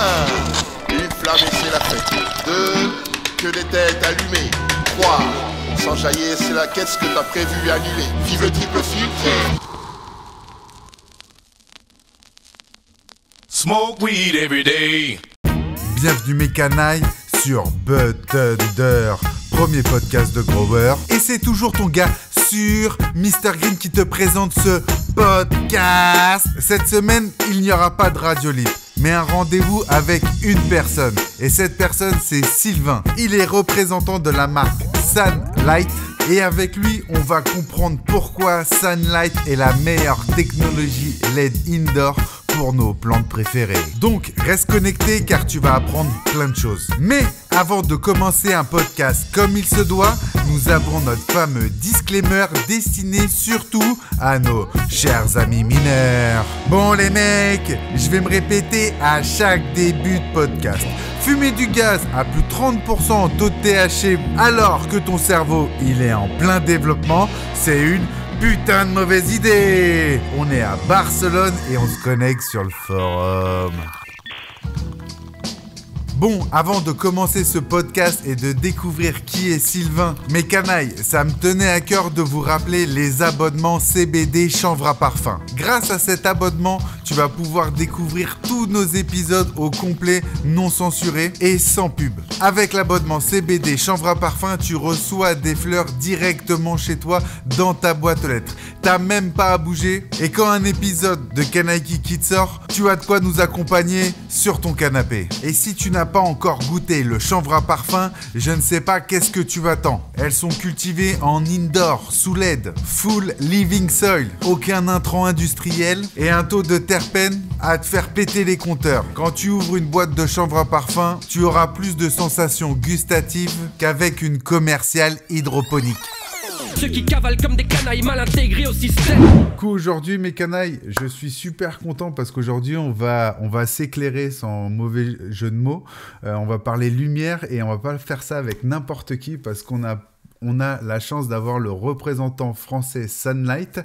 1. Une flamme et c'est la fête. 2. Que des têtes allumées. 3. On s'enjaillait, c'est la quête, ce que t'as prévu annuler. Vive le triple filtre. Smoke weed every day. Bienvenue mes canailles sur Bud Thunder, premier podcast de Grover. Et c'est toujours ton gars sur Mr Green qui te présente ce podcast. Cette semaine, il n'y aura pas de radio libre, mais un rendez-vous avec une personne. Et cette personne, c'est Sylvain. Il est représentant de la marque Sunlight. Et avec lui, on va comprendre pourquoi Sunlight est la meilleure technologie LED indoor pour nos plantes préférées. Donc, reste connecté car tu vas apprendre plein de choses. Mais avant de commencer un podcast comme il se doit, nous avons notre fameux disclaimer destiné surtout à nos chers amis mineurs. Bon les mecs, je vais me répéter à chaque début de podcast. Fumer du gaz à plus de 30% en taux de THC alors que ton cerveau il est en plein développement, c'est une putain de mauvaise idée. On est à Barcelone et on se connecte sur le forum. Bon, avant de commencer ce podcast et de découvrir qui est Sylvain, mes canailles, ça me tenait à cœur de vous rappeler les abonnements CBD Chanvre à Parfum. Grâce à cet abonnement, tu vas pouvoir découvrir tous nos épisodes au complet, non censurés et sans pub. Avec l'abonnement CBD Chanvre à Parfum, tu reçois des fleurs directement chez toi dans ta boîte aux lettres. T'as même pas à bouger. Et quand un épisode de Canaille Kit sort, tu as de quoi nous accompagner sur ton canapé. Et si tu n'as pas encore goûté le chanvre à parfum, je ne sais pas qu'est-ce que tu attends. Elles sont cultivées en indoor, sous LED, full living soil, aucun intrant industriel et un taux de terpènes à te faire péter les compteurs. Quand tu ouvres une boîte de chanvre à parfum, tu auras plus de sensations gustatives qu'avec une commerciale hydroponique. Ceux qui cavalent comme des canailles mal intégrés au système. Aujourd'hui mes canailles, je suis super content parce qu'aujourd'hui on va s'éclairer sans mauvais jeu de mots. On va parler lumière et on va pas faire ça avec n'importe qui parce qu'on a la chance d'avoir le représentant français Sunlight.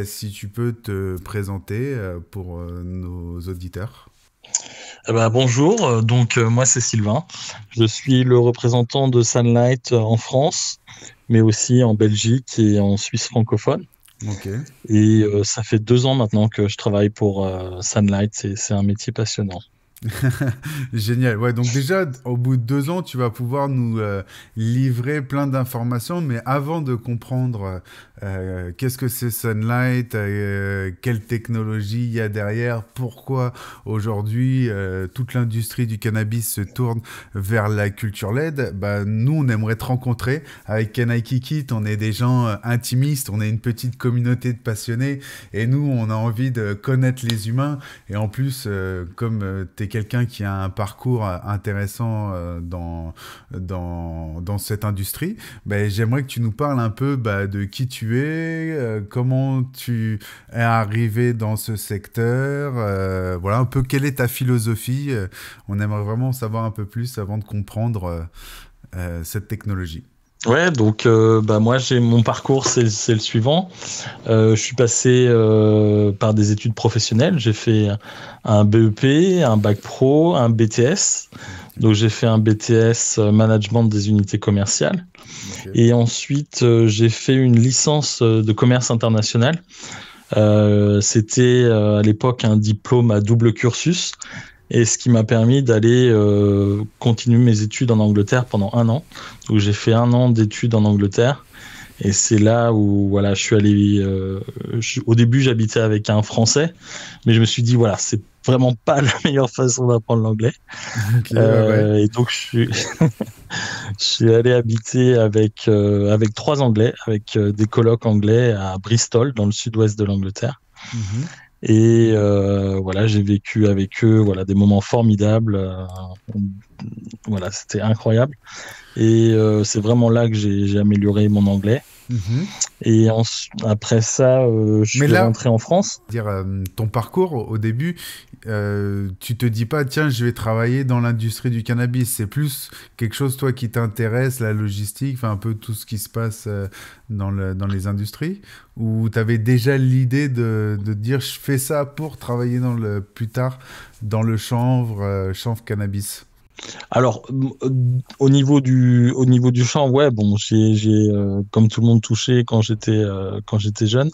Si tu peux te présenter pour nos auditeurs. Bonjour, moi c'est Sylvain, je suis le représentant de Sunlight en France, mais aussi en Belgique et en Suisse francophone. Okay. Et ça fait 2 ans maintenant que je travaille pour Sunlight, c'est un métier passionnant. Génial. Ouais, donc déjà, au bout de 2 ans, tu vas pouvoir nous livrer plein d'informations. Mais avant de comprendre qu'est-ce que c'est Sunlight, quelle technologie il y a derrière, pourquoi aujourd'hui toute l'industrie du cannabis se tourne vers la culture LED, nous, on aimerait te rencontrer. Avec Canaille Kit, on est des gens intimistes, on est une petite communauté de passionnés. Et nous, on a envie de connaître les humains. Et en plus, comme tu es quelqu'un qui a un parcours intéressant dans cette industrie, j'aimerais que tu nous parles un peu de qui tu es, comment tu es arrivé dans ce secteur, voilà un peu quelle est ta philosophie. On aimerait vraiment savoir un peu plus avant de comprendre cette technologie. Ouais, donc moi mon parcours c'est le suivant. Je suis passé par des études professionnelles. J'ai fait un BEP, un bac pro, un BTS. Donc j'ai fait un BTS management des unités commerciales. Okay. Et ensuite j'ai fait une licence de commerce international. C'était à l'époque un diplôme à double cursus. Et ce qui m'a permis d'aller continuer mes études en Angleterre pendant 1 an. Donc j'ai fait 1 an d'études en Angleterre. Et c'est là où je suis allé... au début, j'habitais avec un Français. Mais je me suis dit, c'est vraiment pas la meilleure façon d'apprendre l'anglais. Okay, ouais. Et donc, je suis allé habiter avec 3 Anglais, avec des colocs anglais à Bristol, dans le sud-ouest de l'Angleterre. Mm-hmm. Et j'ai vécu avec eux des moments formidables. C'était incroyable. Et c'est vraiment là que j'ai amélioré mon anglais. Et après ça, je suis rentré en France. Ton parcours au début, tu te dis pas tiens je vais travailler dans l'industrie du cannabis, c'est plus quelque chose toi qui t'intéresse, la logistique, enfin un peu tout ce qui se passe dans les industries, ou tu avais déjà l'idée de dire je fais ça pour travailler plus tard dans le chanvre cannabis? Alors, au niveau du chanvre, ouais, bon, j'ai comme tout le monde touché quand j'étais jeune.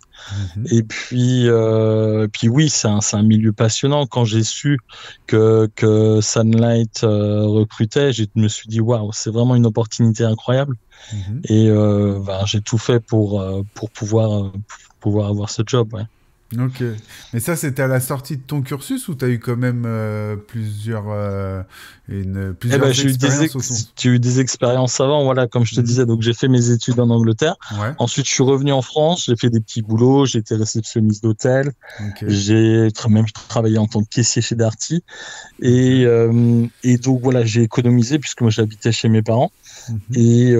Et puis oui, c'est un milieu passionnant. Quand j'ai su que Sunlight recrutait, je me suis dit waouh, c'est vraiment une opportunité incroyable. Et j'ai tout fait pour pouvoir avoir ce job, ouais. Ok. Mais ça, c'était à la sortie de ton cursus ou tu as eu quand même plusieurs expériences j'ai eu des expériences avant, voilà, comme je te disais. Donc, j'ai fait mes études en Angleterre. Ouais. Ensuite, je suis revenu en France. J'ai fait des petits boulots. J'ai été réceptionniste d'hôtel. Okay. J'ai même travaillé en tant que caissier chez Darty. Et donc, voilà, j'ai économisé puisque moi, j'habitais chez mes parents. Et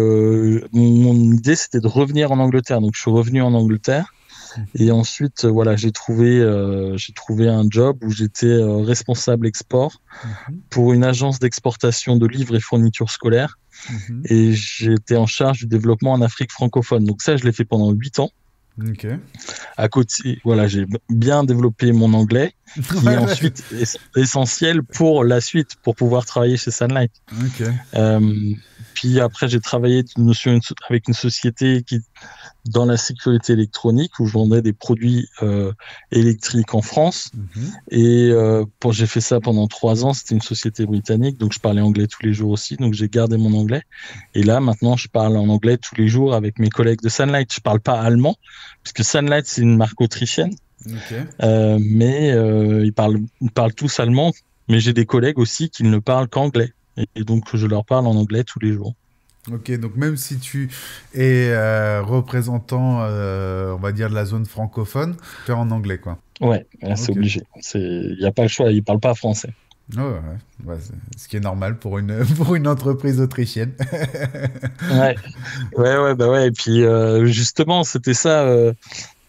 mon idée, c'était de revenir en Angleterre. Donc, je suis revenu en Angleterre. Et ensuite, voilà, j'ai trouvé un job où j'étais responsable export pour une agence d'exportation de livres et fournitures scolaires. Et j'étais en charge du développement en Afrique francophone. Donc ça, je l'ai fait pendant 8 ans. Okay. À côté, voilà, j'ai bien développé mon anglais, qui est ensuite essentiel pour la suite, pour pouvoir travailler chez Sunlight. Okay. Puis après, j'ai travaillé avec une société qui dans la sécurité électronique où je vendais des produits électriques en France. Et j'ai fait ça pendant 3 ans. C'était une société britannique, donc je parlais anglais tous les jours aussi. Donc j'ai gardé mon anglais. Et là, maintenant, je parle en anglais tous les jours avec mes collègues de Sunlight. Je parle pas allemand, puisque Sunlight, c'est une marque autrichienne. Okay. Mais ils parlent tous allemand. Mais j'ai des collègues aussi qui ne parlent qu'anglais. Et donc, je leur parle en anglais tous les jours. Ok, donc même si tu es représentant, on va dire, de la zone francophone, tu es en anglais, quoi. Ouais, c'est obligé. Il n'y a pas le choix, ils ne parlent pas français. Oh, ouais. Ce qui est normal pour une entreprise autrichienne. Ouais. Et puis, justement, c'était ça...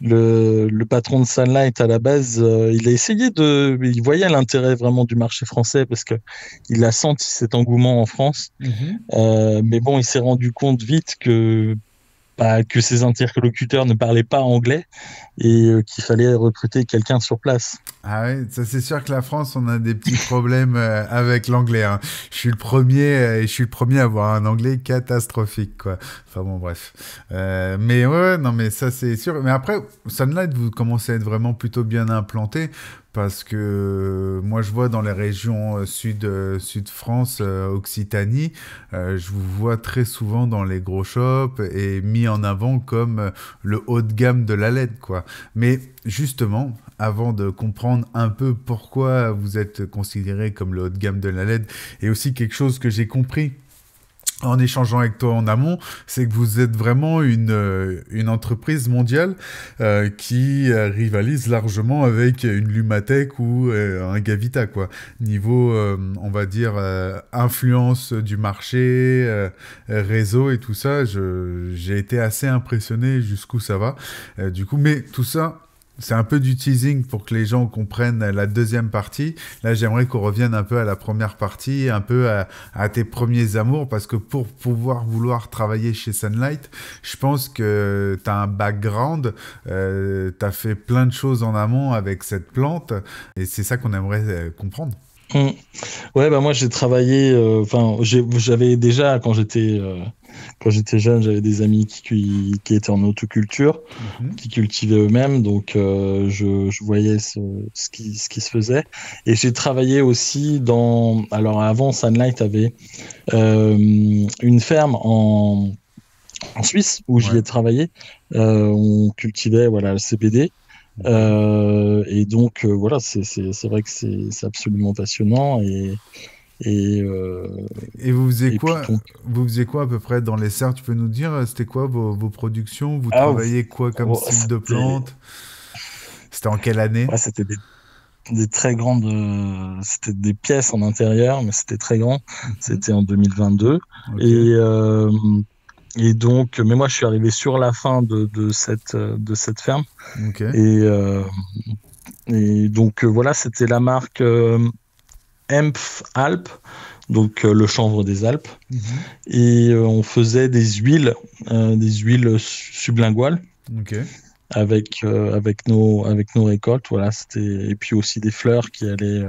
Le patron de Sunlight à la base, il a essayé il voyait l'intérêt vraiment du marché français parce que il a senti cet engouement en France. Mais bon, il s'est rendu compte vite que ses interlocuteurs ne parlaient pas anglais et qu'il fallait recruter quelqu'un sur place. Ah oui, ça c'est sûr que la France, on a des petits problèmes avec l'anglais. Hein. Je suis le premier à avoir un anglais catastrophique, quoi. Enfin bon, bref. Mais ouais, non, mais ça c'est sûr. Mais après, Sunlight, vous commencez à être vraiment plutôt bien implanté. Parce que moi, je vois dans les régions sud France, Occitanie, je vous vois très souvent dans les gros shops et mis en avant comme le haut de gamme de la LED, quoi. Mais justement, avant de comprendre un peu pourquoi vous êtes considéré comme le haut de gamme de la LED, et aussi quelque chose que j'ai compris en échangeant avec toi en amont, c'est que vous êtes vraiment une entreprise mondiale qui rivalise largement avec une Lumatech ou un Gavita, quoi. Niveau, on va dire, influence du marché, réseau et tout ça, j'ai été assez impressionné jusqu'où ça va. Du coup, mais tout ça... C'est un peu du teasing pour que les gens comprennent la deuxième partie. Là, j'aimerais qu'on revienne un peu à la première partie, un peu à tes premiers amours, parce que pour vouloir travailler chez Sunlight, je pense que tu as un background, tu as fait plein de choses en amont avec cette plante, et c'est ça qu'on aimerait comprendre. Ouais, moi j'ai travaillé, j'avais déjà, quand j'étais jeune, j'avais des amis qui étaient en autoculture, qui cultivaient eux-mêmes, donc je voyais ce qui se faisait. Et j'ai travaillé aussi alors avant, Sunlight avait une ferme en Suisse où j'y ai travaillé. On cultivait le CBD. Et donc voilà, c'est vrai que c'est absolument passionnant et vous faisiez quoi Vous faisiez quoi à peu près dans les serres? Tu peux nous dire c'était quoi vos productions? Vous travaillez quoi comme style de plante? C'était en quelle année? C'était des très grandes, c'était des pièces en intérieur, mais c'était très grand. C'était en 2022. Okay. Et donc, mais moi, je suis arrivé sur la fin de cette ferme. Ok. Et donc, voilà, c'était la marque Empf Alpes, donc le chanvre des Alpes. Et on faisait des huiles sublinguales Ok. avec nos récoltes. Voilà, et puis aussi des fleurs qui allaient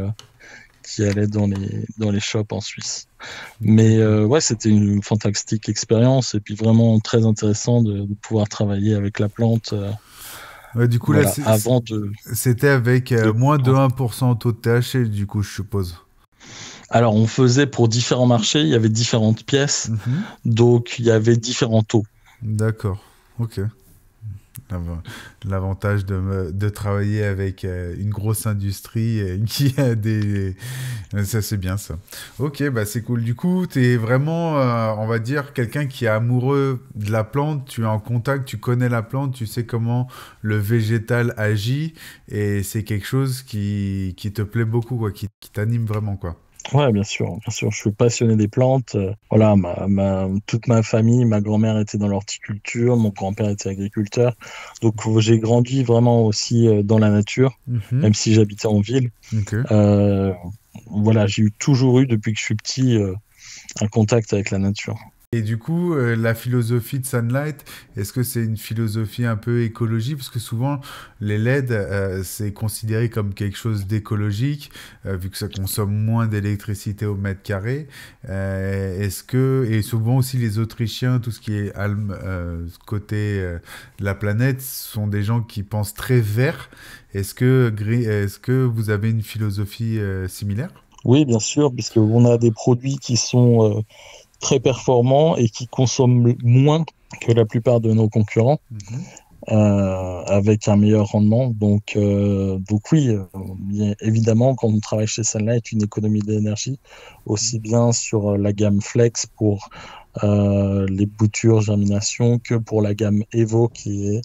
dans les shops en Suisse. Mais ouais, c'était une fantastique expérience et puis vraiment très intéressant de pouvoir travailler avec la plante. Ouais, du coup, Voilà, là, c'était avec moins de 1% taux de THC, du coup, je suppose. Alors, on faisait pour différents marchés, il y avait différentes pièces, donc il y avait différents taux. D'accord, ok. L'avantage de travailler avec une grosse industrie qui a des... Ça, c'est bien, ça. Ok, bah c'est cool. Du coup, tu es vraiment, on va dire, quelqu'un qui est amoureux de la plante. Tu es en contact, tu connais la plante, tu sais comment le végétal agit. Et c'est quelque chose qui te plaît beaucoup, quoi, qui t'anime vraiment, quoi. Ouais, bien sûr, je suis passionné des plantes. Voilà, toute ma famille, ma grand-mère était dans l'horticulture, mon grand-père était agriculteur. Donc j'ai grandi vraiment aussi dans la nature, même si j'habitais en ville. Okay. Voilà, j'ai toujours eu depuis que je suis petit un contact avec la nature. Et du coup, la philosophie de Sunlight, est-ce que c'est une philosophie un peu écologique? Parce que souvent, les LED, c'est considéré comme quelque chose d'écologique, vu que ça consomme moins d'électricité au mètre carré. Et souvent aussi les Autrichiens, tout ce qui est côté de la planète, sont des gens qui pensent très vert. Est-ce que vous avez une philosophie similaire? Oui, bien sûr, puisqu'on a des produits qui sont... très performants et qui consomment moins que la plupart de nos concurrents, avec un meilleur rendement. Donc oui, évidemment, quand on travaille chez Sunlight, une économie d'énergie, aussi bien sur la gamme Flex pour les boutures, germination, que pour la gamme Evo, qui est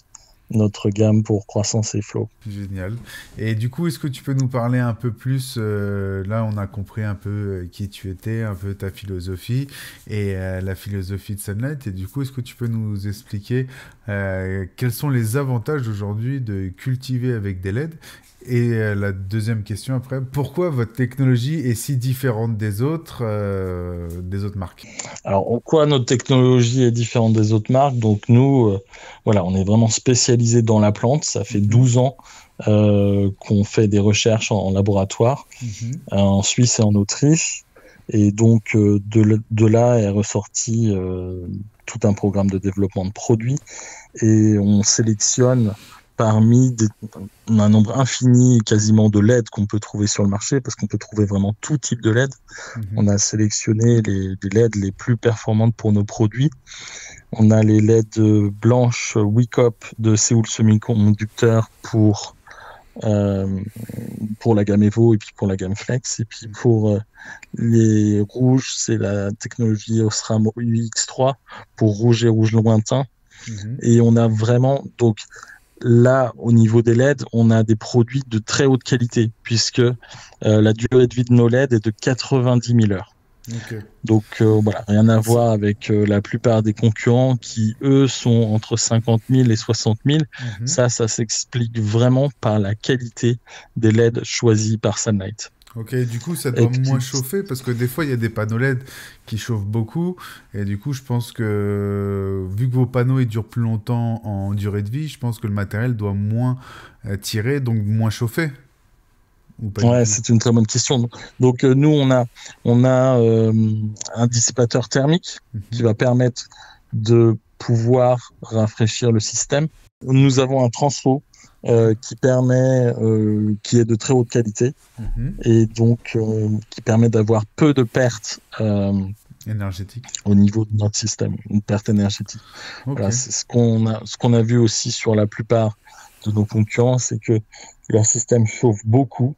notre gamme pour croissance et flow. Génial. Et du coup, est-ce que tu peux nous parler un peu plus, là on a compris un peu qui tu étais, un peu ta philosophie et la philosophie de Sunlight, et du coup, est-ce que tu peux nous expliquer quels sont les avantages aujourd'hui de cultiver avec des LED? Et la deuxième question après, pourquoi votre technologie est si différente des autres marques? Alors, en quoi notre technologie est différente des autres marques? Donc nous, voilà, on est vraiment spécialisé dans la plante. Ça fait 12 ans qu'on fait des recherches en laboratoire en Suisse et en Autriche. Et donc, de là est ressorti tout un programme de développement de produits. Et on sélectionne parmi un nombre infini quasiment de LED qu'on peut trouver sur le marché, parce qu'on peut trouver vraiment tout type de LED. On a sélectionné les LED les plus performantes pour nos produits. On a les LED blanches Wicop de Séoul Semiconducteur pour la gamme Evo et puis pour la gamme Flex. Et puis pour les rouges, c'est la technologie Osram UX3 pour rouge et rouge lointain. Et on a vraiment... donc là, au niveau des LED, on a des produits de très haute qualité, puisque la durée de vie de nos LED est de 90 000 heures. Okay. Donc voilà, rien à voir avec la plupart des concurrents qui, eux, sont entre 50 000 et 60 000. Ça s'explique vraiment par la qualité des LED choisis par Sunlight. Ok, du coup, ça doit moins chauffer, parce que des fois, il y a des panneaux LED qui chauffent beaucoup, et du coup, je pense que, vu que vos panneaux ils durent plus longtemps en durée de vie, je pense que le matériel doit moins tirer, donc moins chauffer. Ouais, c'est une très bonne question. Donc nous, on a un dissipateur thermique qui va permettre de pouvoir rafraîchir le système. Nous avons un transfo qui est de très haute qualité et donc qui permet d'avoir peu de pertes énergétique au niveau de notre système, une perte énergétique. Okay. Voilà, c'est ce qu'on a vu aussi sur la plupart de nos concurrents, c'est que leur système chauffe beaucoup.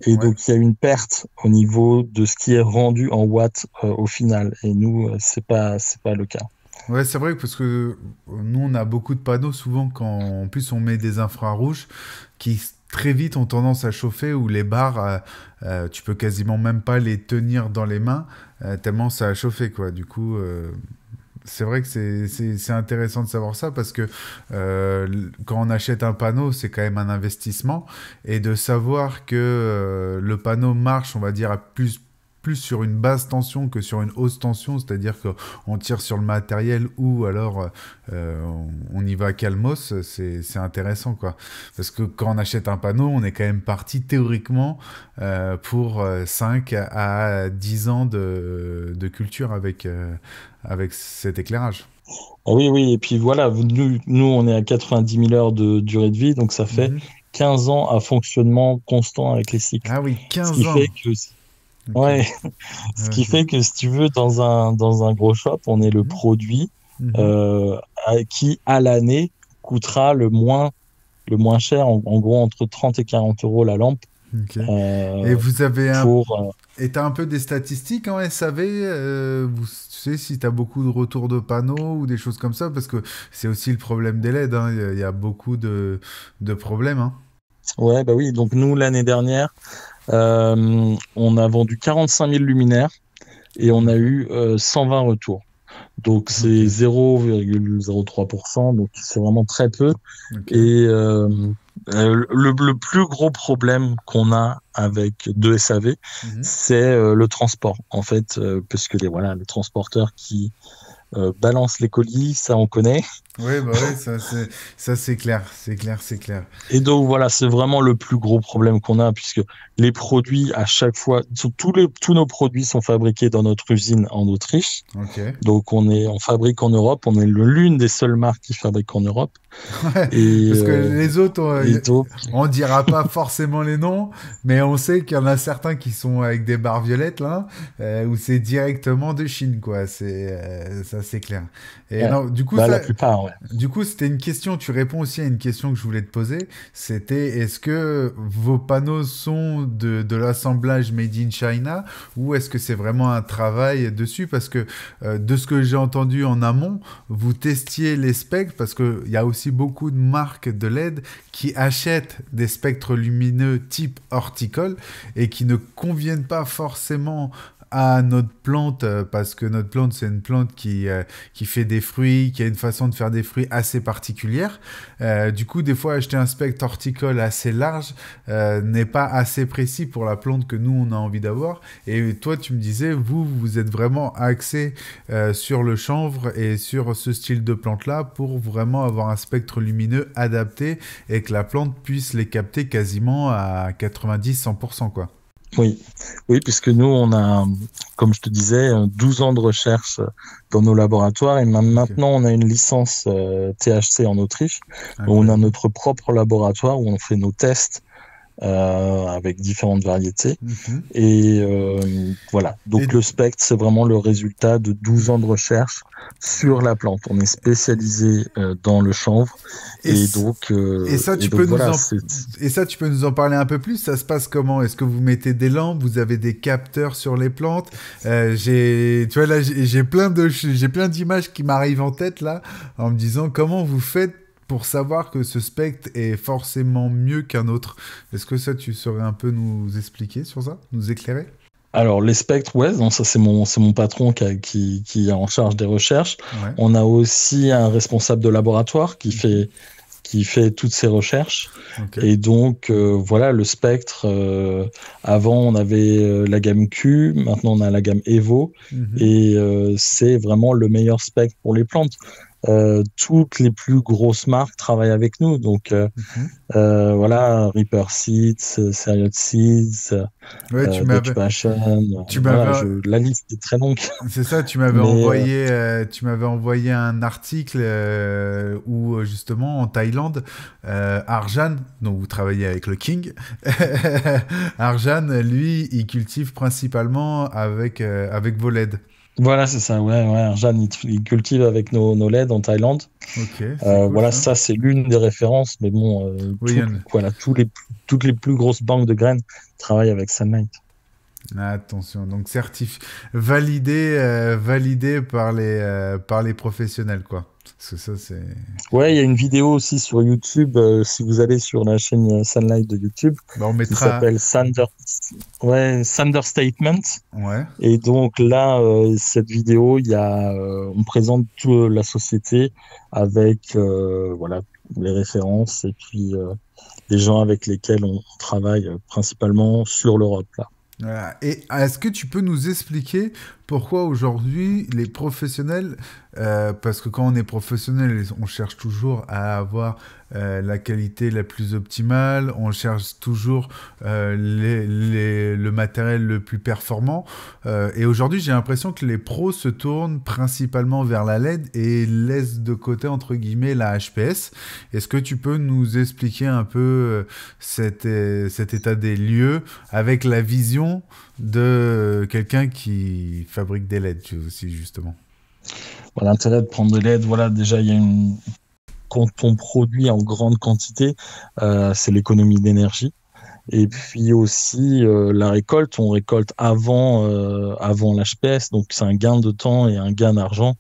Et donc, il y a une perte au niveau de ce qui est rendu en watts au final. Et nous, c'est pas le cas. Ouais, c'est vrai, parce que nous, on a beaucoup de panneaux, souvent, quand en plus on met des infrarouges qui très vite ont tendance à chauffer, où les barres, tu peux quasiment même pas les tenir dans les mains, tellement ça a chauffé, quoi. Du coup, C'est vrai que c'est intéressant de savoir ça parce que quand on achète un panneau, c'est quand même un investissement. Et de savoir que le panneau marche, on va dire, à plus sur une basse tension que sur une haute tension, c'est-à-dire qu'on tire sur le matériel ou alors on y va calmos, c'est intéressant, quoi. Parce que quand on achète un panneau, on est quand même parti théoriquement pour 5 à 10 ans de culture avec cet éclairage. Oui, et puis voilà, nous on est à 90 000 heures de durée de vie, donc ça fait 15 ans à fonctionnement constant avec les cycles. Ah oui, Ce 15 qui ans. fait que, ouais, ce qui fait que si tu veux, dans un gros shop, on est le produit qui, à l'année, coûtera le moins cher, en gros entre 30 et 40 euros la lampe. Ok. Et vous avez et t'as un peu des statistiques en SAV, tu sais si t'as beaucoup de retours de panneaux ou des choses comme ça, parce que c'est aussi le problème des LED, hein. Il y a beaucoup de problèmes, hein. Ouais, bah oui, donc nous l'année dernière, on a vendu 45 000 luminaires et on a eu 120 retours. Donc c'est 0,03%, donc c'est vraiment très peu. Okay. Et le plus gros problème qu'on a avec de SAV, c'est le transport. En fait, parce que les transporteurs qui balancent les colis, ça on connaît. Oui, bah ouais, ça c'est clair, c'est clair. Et donc voilà, c'est vraiment le plus gros problème qu'on a, puisque les produits à chaque fois, tous nos produits sont fabriqués dans notre usine en Autriche. Okay. Donc on fabrique en Europe, on est l'une des seules marques qui fabrique en Europe. Ouais, et, parce que les autres, on dira pas forcément les noms, mais on sait qu'il y en a certains qui sont avec des barres violettes là, où c'est directement de Chine, quoi. Ça c'est clair. Et non, du coup, la plupart, ouais. Du coup, c'était une question, tu réponds aussi à une question que je voulais te poser, c'était est-ce que vos panneaux sont de l'assemblage made in China ou est-ce que c'est vraiment un travail dessus? Parce que de ce que j'ai entendu en amont, vous testiez les spectres, parce qu'il y a aussi beaucoup de marques de LED qui achètent des spectres lumineux type horticole et qui ne conviennent pas forcément à notre plante, parce que notre plante, c'est une plante qui fait des fruits, qui a une façon de faire des fruits assez particulière. Du coup, des fois, acheter un spectre horticole assez large n'est pas assez précis pour la plante que nous, on a envie d'avoir. Et toi, tu me disais, vous êtes vraiment axé sur le chanvre et sur ce style de plante-là pour vraiment avoir un spectre lumineux adapté et que la plante puisse les capter quasiment à 90-100%, quoi. Oui, puisque nous, on a, comme je te disais, 12 ans de recherche dans nos laboratoires et maintenant, on a une licence THC en Autriche. Okay. On a notre propre laboratoire où on fait nos tests avec différentes variétés. Et voilà. Donc le spectre, c'est vraiment le résultat de 12 ans de recherche sur la plante. On est spécialisé dans le chanvre. Et ça, tu peux nous en parler un peu plus. Ça se passe comment? Est-ce que vous mettez des lampes? Vous avez des capteurs sur les plantes? Tu vois là, j'ai plein d'images qui m'arrivent en tête là, en me disant comment vous faites pour savoir que ce spectre est forcément mieux qu'un autre. Est-ce que ça, tu saurais un peu nous expliquer sur ça, nous éclairer? Alors, les spectres, ouais, non, ça c'est mon patron qui est en charge des recherches. Ouais. On a aussi un responsable de laboratoire qui fait toutes ces recherches. Okay. Et donc, voilà, le spectre, avant on avait la gamme Q, maintenant on a la gamme Evo, et c'est vraiment le meilleur spectre pour les plantes. Toutes les plus grosses marques travaillent avec nous, donc voilà, Reaper Seeds, Serial Seeds, Dutch Passion, la liste est très longue. C'est ça, tu m'avais envoyé un article où justement en Thaïlande, Arjan, donc vous travaillez avec le King, Arjan, lui, il cultive principalement avec vos LED. Voilà, c'est ça, ouais, Arjan, il cultive avec nos LED en Thaïlande. Okay, voilà, ça c'est l'une des références, mais bon, toutes les plus grosses banques de graines travaillent avec Sunlight. Attention, donc validé par les professionnels, quoi. Parce que ça, c'est... Ouais, il y a une vidéo aussi sur YouTube, si vous allez sur la chaîne Sunlight de YouTube, Bah, on qui mettra... s'appelle Thunder Statement. Ouais. Et donc là, cette vidéo, on présente toute la société avec voilà, les références et puis les gens avec lesquels on travaille principalement sur l'Europe, là. Voilà. Et est-ce que tu peux nous expliquer pourquoi aujourd'hui les professionnels, parce que quand on est professionnel, on cherche toujours à avoir la qualité la plus optimale, on cherche toujours le matériel le plus performant. Et aujourd'hui, j'ai l'impression que les pros se tournent principalement vers la LED et laissent de côté, entre guillemets, la HPS. Est-ce que tu peux nous expliquer un peu cet état des lieux avec la vision de quelqu'un qui fabrique des LED aussi, justement? Voilà, l'intérêt de prendre des LED, voilà, déjà, quand on produit en grande quantité, c'est l'économie d'énergie. Et puis aussi, la récolte, on récolte avant l'HPS, donc c'est un gain de temps et un gain d'argent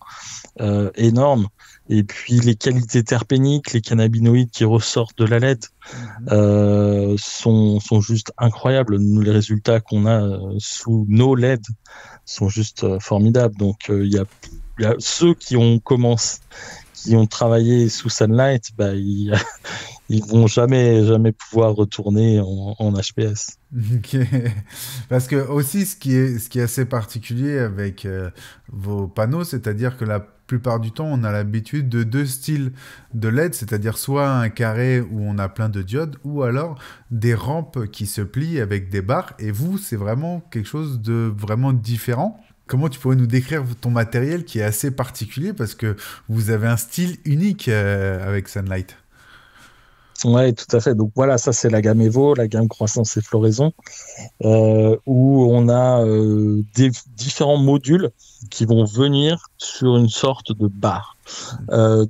énorme. Et puis les qualités terpéniques, les cannabinoïdes qui ressortent de la LED sont juste incroyables. Les résultats qu'on a sous nos LED sont juste formidables. Donc il y a ceux qui ont travaillé sous Sunlight, bah, ils vont jamais pouvoir retourner en HPS. Ok. Parce que aussi, ce qui est assez particulier avec vos panneaux, c'est-à-dire que la plupart du temps, on a l'habitude de deux styles de LED, c'est-à-dire soit un carré où on a plein de diodes, ou alors des rampes qui se plient avec des barres. Et vous, c'est vraiment quelque chose de vraiment différent. Comment tu pourrais nous décrire ton matériel qui est assez particulier parce que vous avez un style unique avec Sunlight? Ouais, tout à fait. Donc voilà, ça c'est la gamme Evo, la gamme croissance et floraison, où on a des différents modules qui vont venir sur une sorte de barre.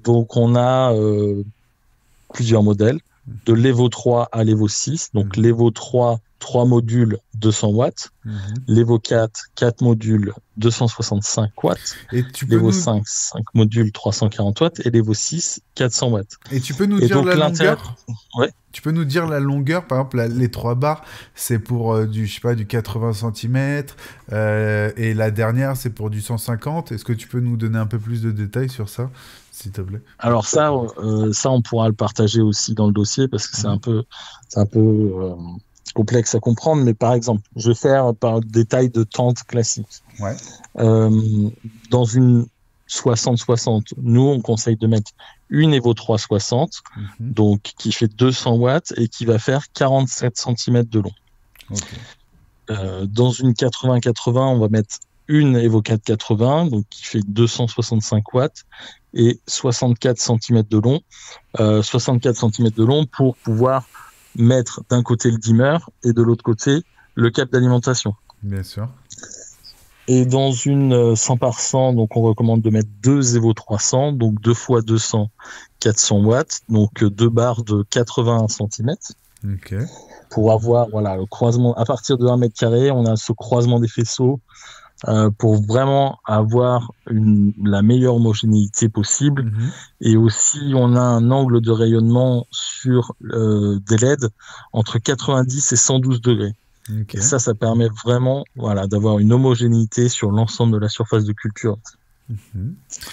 Donc on a plusieurs modèles, de l'Evo 3 à l'Evo 6. Donc l'Evo 3 modules 200 watts, l'Evo 4 modules 265 watts, l'Evo 5 modules 340 watts et l'Evo 6 400 watts. Et tu peux nous dire la longueur? Ouais. Tu peux nous dire la longueur, par exemple, les 3 barres, c'est pour du 80 cm, et la dernière, c'est pour du 150. Est-ce que tu peux nous donner un peu plus de détails sur ça, s'il te plaît? Alors ça, on pourra le partager aussi dans le dossier parce que c'est un peu complexe à comprendre, mais par exemple, je vais faire par des tailles de tente classiques. Ouais. Dans une 60-60, nous, on conseille de mettre une Evo 3 60, donc qui fait 200 watts et qui va faire 47 cm de long. Okay. Dans une 80-80, on va mettre une Evo 4 80, donc qui fait 265 watts et 64 cm de long. 64 cm de long pour pouvoir mettre d'un côté le dimmer et de l'autre côté le câble d'alimentation. Bien sûr. Et dans une 100 par 100, donc on recommande de mettre 2 Evo 300, donc 2 x 200, 400 watts, donc 2 barres de 81 cm. Ok. Pour avoir le croisement, à partir de 1 mètre carré, on a ce croisement des faisceaux pour vraiment avoir la meilleure homogénéité possible. Et aussi, on a un angle de rayonnement sur des LED entre 90 et 112 degrés. Okay. Et ça permet vraiment d'avoir une homogénéité sur l'ensemble de la surface de culture.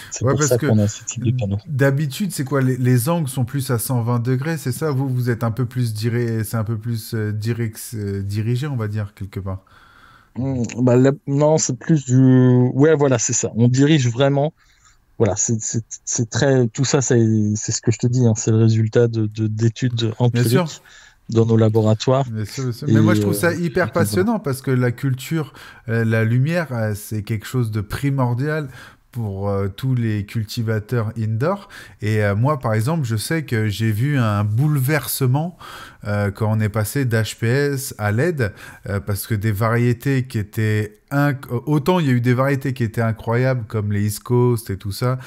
C'est pour ça qu'on a ce type de panneau. D'habitude, c'est quoi les angles sont plus à 120 degrés, c'est ça? Vous êtes un peu plus dirigé, on va dire, quelque part. Non, c'est plus du... Ouais, voilà, c'est ça. On dirige vraiment... Voilà, c'est très... Tout ça, c'est ce que je te dis, hein, c'est le résultat d'études empiriques dans nos laboratoires. Bien sûr. Mais moi, je trouve ça hyper passionnant parce que la culture, la lumière, c'est quelque chose de primordial pour tous les cultivateurs indoor. Et moi, par exemple, je sais que j'ai vu un bouleversement quand on est passé d'HPS à LED, parce que des variétés qui étaient autant il y a eu des variétés qui étaient incroyables comme les East Coast et tout ça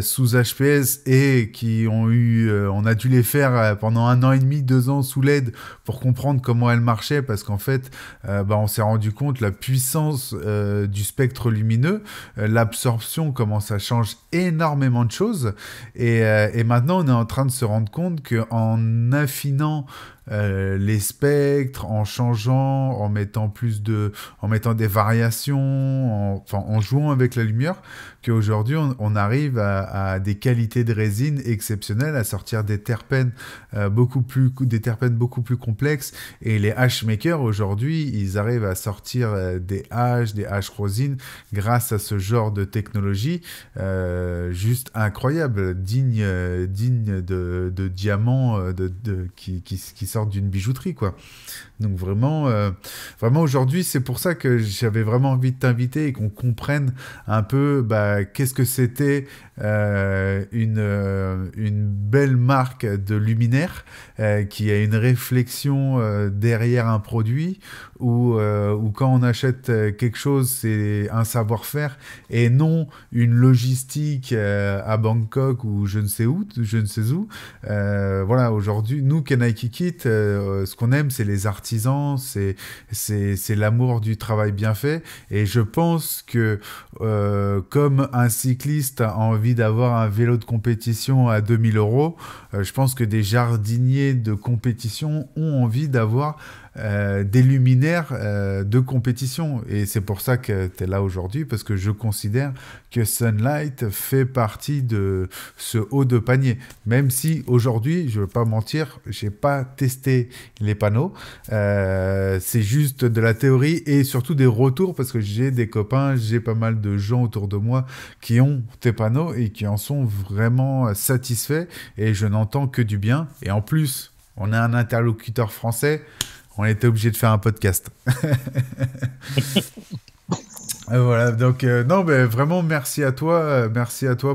sous HPS et qui ont eu on a dû les faire pendant 1 an et demi, 2 ans sous LED pour comprendre comment elles marchaient, parce qu'en fait on s'est rendu compte la puissance du spectre lumineux, l'absorption, comment ça change énormément de choses, et maintenant on est en train de se rendre compte qu'en affinant les spectres, en changeant, en mettant des variations, en jouant avec la lumière, qu'aujourd'hui on arrive à des qualités de résine exceptionnelles, à sortir des terpènes beaucoup plus complexes. Et les hash-makers aujourd'hui, ils arrivent à sortir des hash rosines grâce à ce genre de technologie juste incroyable, digne de diamants qui sortent d'une bijouterie, quoi. Donc vraiment aujourd'hui, c'est pour ça que j'avais vraiment envie de t'inviter et qu'on comprenne un peu qu'est-ce que c'était une belle marque de luminaire qui a une réflexion derrière un produit, ou quand on achète quelque chose, c'est un savoir-faire et non une logistique à Bangkok ou je ne sais où. Voilà, aujourd'hui, nous, Kenai Kikit, ce qu'on aime, c'est les artisans, c'est l'amour du travail bien fait. Et je pense que comme un cycliste a envie d'avoir un vélo de compétition à 2 000 €, je pense que des jardiniers de compétition ont envie d'avoir des luminaires de compétition. Et c'est pour ça que tu es là aujourd'hui, parce que je considère que Sunlight fait partie de ce haut de panier. Même si aujourd'hui, je ne veux pas mentir, je n'ai pas testé les panneaux. C'est juste de la théorie et surtout des retours, parce que j'ai des copains, j'ai pas mal de gens autour de moi qui ont tes panneaux et qui en sont vraiment satisfaits. Et je n'entends que du bien. Et en plus, on a un interlocuteur français. On était obligé de faire un podcast. Voilà, donc vraiment merci à toi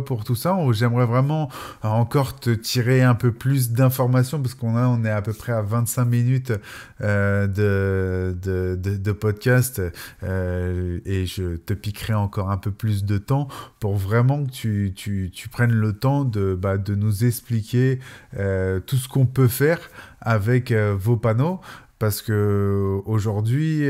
pour tout ça. J'aimerais vraiment encore te tirer un peu plus d'informations, parce on est à peu près à 25 minutes de podcast, et je te piquerai encore un peu plus de temps pour vraiment que tu prennes le temps de nous expliquer tout ce qu'on peut faire avec vos panneaux. Parce que aujourd'hui,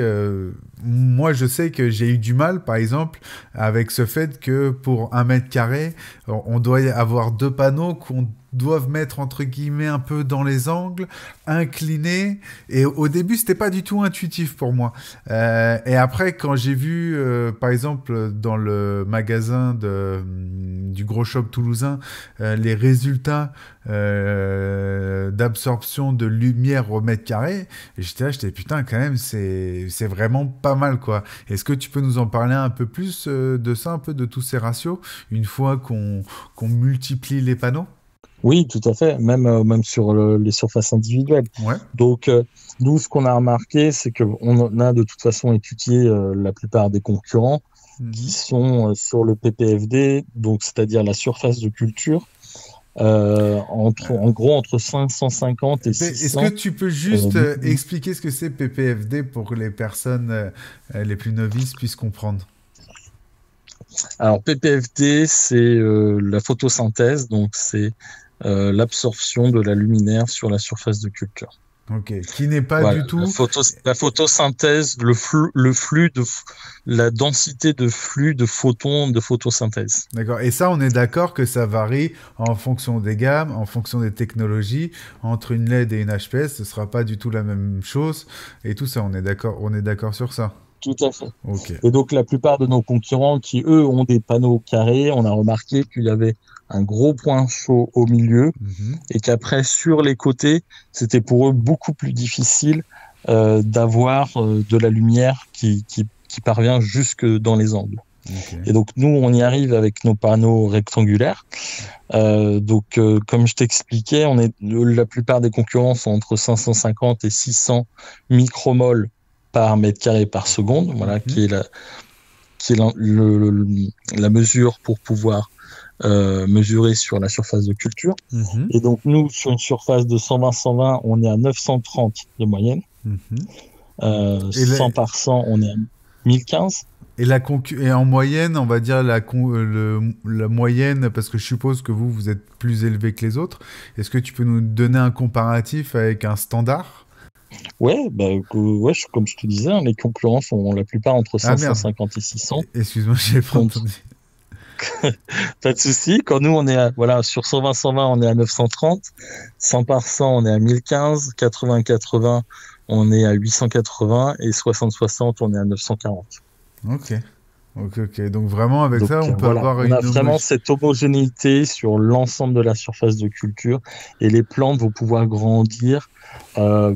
moi, je sais que j'ai eu du mal, par exemple, avec ce fait que pour 1 mètre carré, on doit avoir 2 panneaux qu'on doivent mettre entre guillemets un peu dans les angles, inclinés, et au début c'était pas du tout intuitif pour moi, et après quand j'ai vu par exemple dans le magasin du gros shop toulousain les résultats d'absorption de lumière au mètre carré, j'étais putain, quand même c'est vraiment pas mal, quoi. Est-ce que tu peux nous en parler un peu plus de ça, un peu de tous ces ratios, une fois qu'on multiplie les panneaux? Oui, tout à fait, même sur les surfaces individuelles. Ouais. Donc, nous, ce qu'on a remarqué, c'est qu'on a de toute façon étudié la plupart des concurrents qui sont sur le PPFD, donc c'est-à-dire la surface de culture, en gros entre 550 et 600. Est-ce que tu peux juste expliquer ce que c'est PPFD pour que les personnes les plus novices puissent comprendre? Alors, PPFD, c'est la photosynthèse, donc c'est l'absorption de la luminaire sur la surface de culture. Ok, qui n'est pas du tout... La photosynthèse, la densité de flux de photons de photosynthèse. D'accord, et ça, on est d'accord que ça varie en fonction des gammes, en fonction des technologies. Entre une LED et une HPS, ce ne sera pas du tout la même chose. Et tout ça, on est d'accord sur ça. Tout à fait. Okay. Et donc, la plupart de nos concurrents qui, eux, ont des panneaux carrés, on a remarqué qu'il y avait un gros point chaud au milieu et qu'après, sur les côtés, c'était pour eux beaucoup plus difficile d'avoir de la lumière qui parvient jusque dans les angles. Okay. Et donc, nous, on y arrive avec nos panneaux rectangulaires. Comme je t'expliquais, la plupart des concurrents sont entre 550 et 600 micromoles par mètre carré par seconde, voilà, qui est la mesure pour pouvoir mesuré sur la surface de culture. Et donc, nous, sur une surface de 120-120, on est à 930 de moyenne. 100 par 100, on est à 1015. Et en moyenne, on va dire la moyenne, parce que je suppose que vous êtes plus élevé que les autres. Est-ce que tu peux nous donner un comparatif avec un standard ? Ouais, comme je te disais, les concurrents sont la plupart entre 550 et 600. Excuse-moi, j'ai pas entendu. Pas de souci. Quand nous, on est sur 120-120, on est à 930. 100 par 100, on est à 1015. 80-80, on est à 880. Et 60-60, on est à 940. Ok. Donc vraiment, avec ça, on peut avoir on a vraiment cette homogénéité sur l'ensemble de la surface de culture. Et les plantes vont pouvoir grandir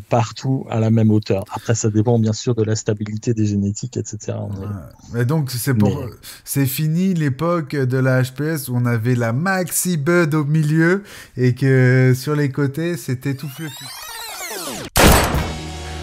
partout à la même hauteur. Après, ça dépend bien sûr de la stabilité des génétiques, etc. Et donc, c'est fini l'époque de la HPS où on avait la maxi bud au milieu et que sur les côtés, c'était tout fluffy.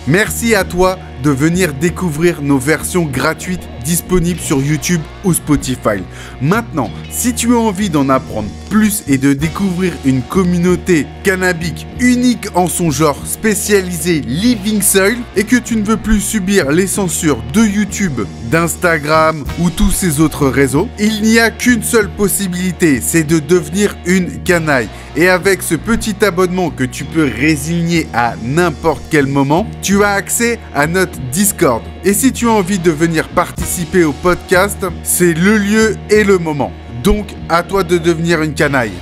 Merci à toi de venir découvrir nos versions gratuites disponibles sur YouTube ou Spotify. Maintenant, si tu as envie d'en apprendre plus et de découvrir une communauté cannabique unique en son genre, spécialisée Living Soil, et que tu ne veux plus subir les censures de YouTube, d'Instagram ou tous ces autres réseaux, il n'y a qu'une seule possibilité, c'est de devenir une canaille. Et avec ce petit abonnement que tu peux résigner à n'importe quel moment, tu as accès à notre Discord. Et si tu as envie de venir participer au podcast, c'est le lieu et le moment. Donc, à toi de devenir une canaille.